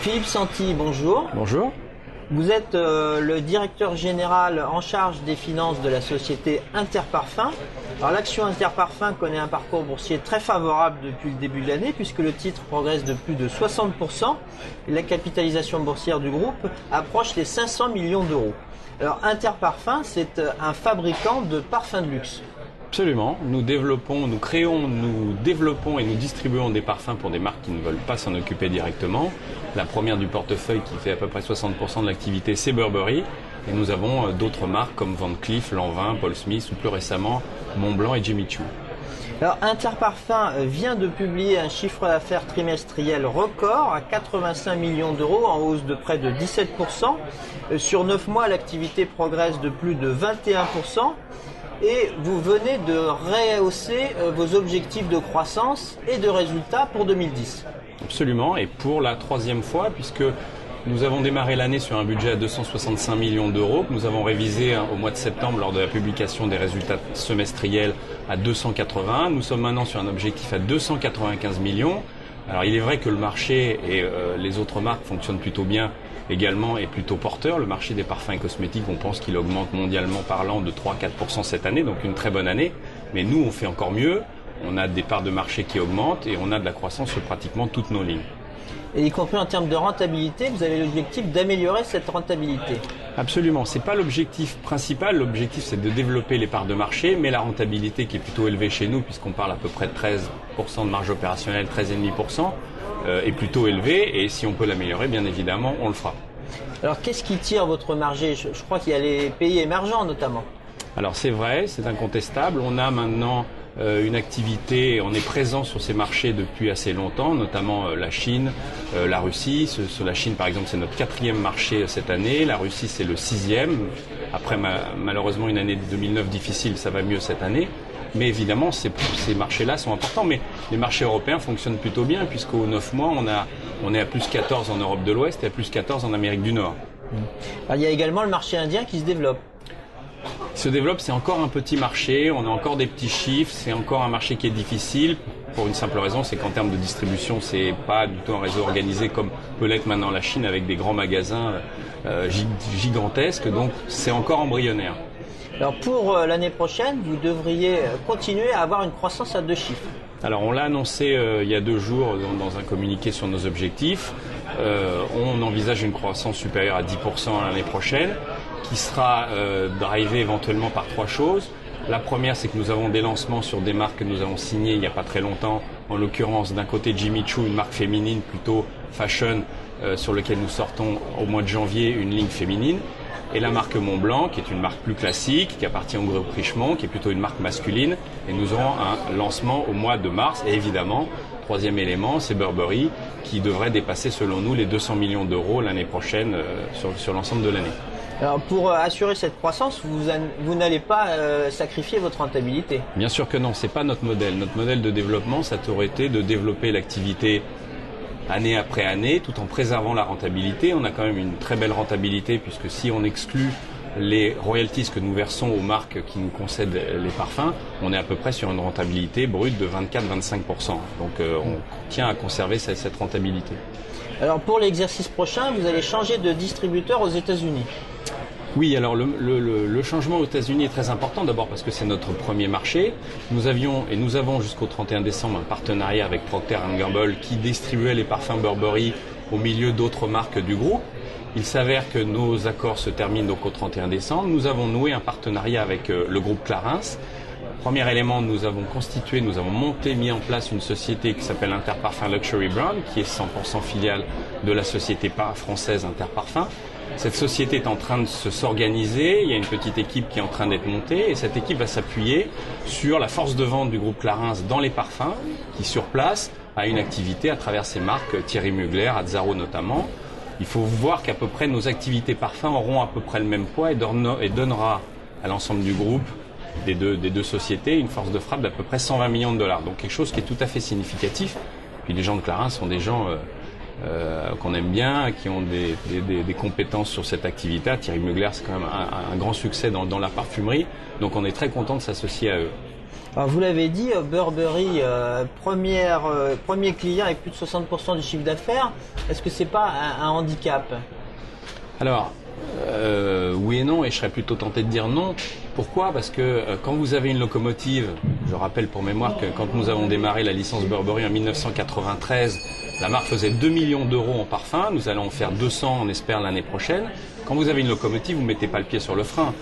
Philippe Santi, bonjour. Bonjour. Vous êtes le directeur général en charge des finances de la société Interparfums. Alors l'action Interparfums connaît un parcours boursier très favorable depuis le début de l'année puisque le titre progresse de plus de 60% et la capitalisation boursière du groupe approche les 500 millions d'euros. Alors Interparfums, c'est un fabricant de parfums de luxe. Absolument. Nous développons, nous créons, nous développons et nous distribuons des parfums pour des marques qui ne veulent pas s'en occuper directement. La première du portefeuille qui fait à peu près 60% de l'activité, c'est Burberry. Et nous avons d'autres marques comme Van Cleef, Lanvin, Paul Smith ou plus récemment Montblanc et Jimmy Choo. Alors Interparfums vient de publier un chiffre d'affaires trimestriel record à 85 millions d'euros en hausse de près de 17%. Sur 9 mois, l'activité progresse de plus de 21%. Et vous venez de rehausser vos objectifs de croissance et de résultats pour 2010. Absolument, et pour la troisième fois, puisque nous avons démarré l'année sur un budget à 265 millions d'euros, que nous avons révisé au mois de septembre lors de la publication des résultats semestriels à 280. Nous sommes maintenant sur un objectif à 295 millions. Alors il est vrai que le marché et les autres marques fonctionnent plutôt bien également est plutôt porteur. Le marché des parfums et cosmétiques, on pense qu'il augmente mondialement parlant de 3-4% cette année, donc une très bonne année. Mais nous, on fait encore mieux. On a des parts de marché qui augmentent et on a de la croissance sur pratiquement toutes nos lignes. Et y compris en termes de rentabilité, vous avez l'objectif d'améliorer cette rentabilité. Absolument, c'est pas l'objectif principal. L'objectif, c'est de développer les parts de marché, mais la rentabilité qui est plutôt élevée chez nous, puisqu'on parle à peu près de 13% de marge opérationnelle, 13,5%, est plutôt élevée. Et si on peut l'améliorer, bien évidemment, on le fera. Alors, qu'est-ce qui tire votre marché? Je crois qu'il y a les pays émergents notamment. Alors c'est vrai, c'est incontestable. On a maintenant une activité, on est présent sur ces marchés depuis assez longtemps, notamment la Chine, la Russie. Sur la Chine, par exemple, c'est notre 4e marché cette année. La Russie, c'est le 6e. Après, malheureusement, une année 2009 difficile, ça va mieux cette année. Mais évidemment, ces marchés-là sont importants. Mais les marchés européens fonctionnent plutôt bien, puisqu'aux 9 mois, on est à plus 14 en Europe de l'Ouest et à plus 14 en Amérique du Nord. Alors, il y a également le marché indien qui se développe. Se développe, c'est encore un petit marché, on a encore des petits chiffres, c'est encore un marché qui est difficile pour une simple raison, c'est qu'en termes de distribution, c'est pas du tout un réseau organisé comme peut l'être maintenant la Chine avec des grands magasins gigantesques, donc c'est encore embryonnaire. Alors pour l'année prochaine, vous devriez continuer à avoir une croissance à 2 chiffres. Alors on l'a annoncé il y a 2 jours dans un communiqué sur nos objectifs. On envisage une croissance supérieure à 10% l'année prochaine, qui sera drivée éventuellement par 3 choses. La première, c'est que nous avons des lancements sur des marques que nous avons signées il n'y a pas très longtemps. En l'occurrence, d'un côté Jimmy Choo, une marque féminine plutôt fashion, sur laquelle nous sortons au mois de janvier une ligne féminine. Et la marque Montblanc, qui est une marque plus classique, qui appartient au groupe Richemont, qui est plutôt une marque masculine. Et nous aurons un lancement au mois de mars. Et évidemment, troisième élément, c'est Burberry, qui devrait dépasser selon nous les 200 millions d'euros l'année prochaine sur l'ensemble de l'année. Alors pour assurer cette croissance, vous n'allez pas sacrifier votre rentabilité. Bien sûr que non, c'est pas notre modèle. Notre modèle de développement, ça aurait été de développer l'activité année après année, tout en préservant la rentabilité. On a quand même une très belle rentabilité, puisque si on exclut les royalties que nous versons aux marques qui nous concèdent les parfums, on est à peu près sur une rentabilité brute de 24-25%. Donc on tient à conserver cette rentabilité. Alors pour l'exercice prochain, vous allez changer de distributeur aux États-Unis. Oui, alors le changement aux États-Unis est très important, d'abord parce que c'est notre premier marché. Nous avons jusqu'au 31 décembre un partenariat avec Procter & Gamble qui distribuait les parfums Burberry au milieu d'autres marques du groupe. Il s'avère que nos accords se terminent donc au 31 décembre. Nous avons noué un partenariat avec le groupe Clarins. Premier élément, nous avons mis en place une société qui s'appelle Interparfums Luxury Brand, qui est 100% filiale de la société française Interparfums. Cette société est en train de s'organiser, il y a une petite équipe qui est en train d'être montée et cette équipe va s'appuyer sur la force de vente du groupe Clarins dans les parfums qui sur place a une activité à travers ses marques Thierry Mugler, Azzaro notamment. Il faut voir qu'à peu près nos activités parfums auront à peu près le même poids et donnera à l'ensemble du groupe des deux sociétés une force de frappe d'à peu près 120 millions de dollars. Donc quelque chose qui est tout à fait significatif. Puis les gens de Clarins sont des gens qu'on aime bien, qui ont des compétences sur cette activité. Thierry Mugler, c'est quand même un grand succès dans la parfumerie, donc on est très content de s'associer à eux. Alors vous l'avez dit, Burberry, premier client avec plus de 60% du chiffre d'affaires. Est-ce que c'est pas un handicap? Alors, oui et non, et je serais plutôt tenté de dire non. Pourquoi? Parce que quand vous avez une locomotive, je rappelle pour mémoire que quand nous avons démarré la licence Burberry en 1993, la marque faisait 2 millions d'euros en parfum, nous allons en faire 200 on espère l'année prochaine. Quand vous avez une locomotive, vous ne mettez pas le pied sur le frein.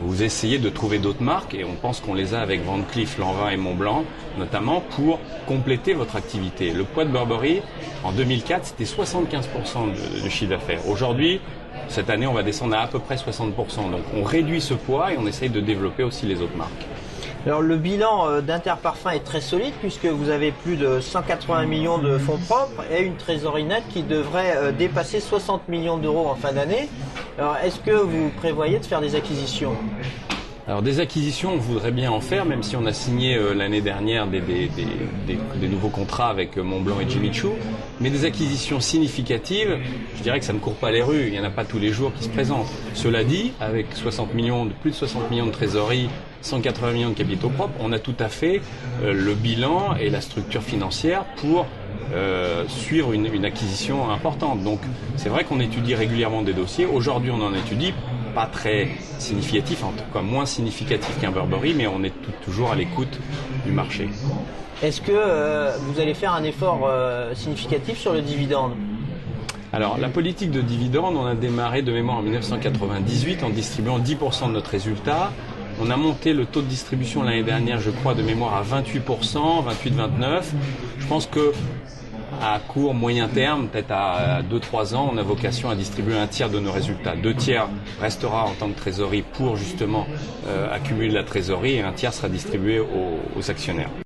Vous essayez de trouver d'autres marques, et on pense qu'on les a avec Van Cleef, Lanvin et Montblanc, notamment pour compléter votre activité. Le poids de Burberry, en 2004, c'était 75% du chiffre d'affaires. Aujourd'hui, cette année, on va descendre à peu près 60%. Donc on réduit ce poids et on essaye de développer aussi les autres marques. Alors le bilan d'Interparfums est très solide puisque vous avez plus de 180 millions de fonds propres et une trésorerie nette qui devrait dépasser 60 millions d'euros en fin d'année. Alors est-ce que vous prévoyez de faire des acquisitions? Alors des acquisitions, on voudrait bien en faire, même si on a signé l'année dernière des nouveaux contrats avec Montblanc et Jimmy Choo. Mais des acquisitions significatives, je dirais que ça ne court pas les rues, il n'y en a pas tous les jours qui se présentent. Cela dit, avec plus de 60 millions de trésorerie, 180 millions de capitaux propres, on a tout à fait le bilan et la structure financière pour suivre une acquisition importante. Donc c'est vrai qu'on étudie régulièrement des dossiers. Aujourd'hui on en étudie, pas très significatif, en tout cas moins significatif qu'un Burberry, mais on est toujours à l'écoute du marché. Est-ce que vous allez faire un effort significatif sur le dividende? Alors la politique de dividende, on a démarré de mémoire en 1998 en distribuant 10% de notre résultat. On a monté le taux de distribution l'année dernière, je crois, de mémoire à 28%, 28-29%. Je pense que à court, moyen terme, peut-être à 2-3 ans, on a vocation à distribuer un tiers de nos résultats. 2 tiers restera en tant que trésorerie pour justement accumuler la trésorerie et un tiers sera distribué aux actionnaires.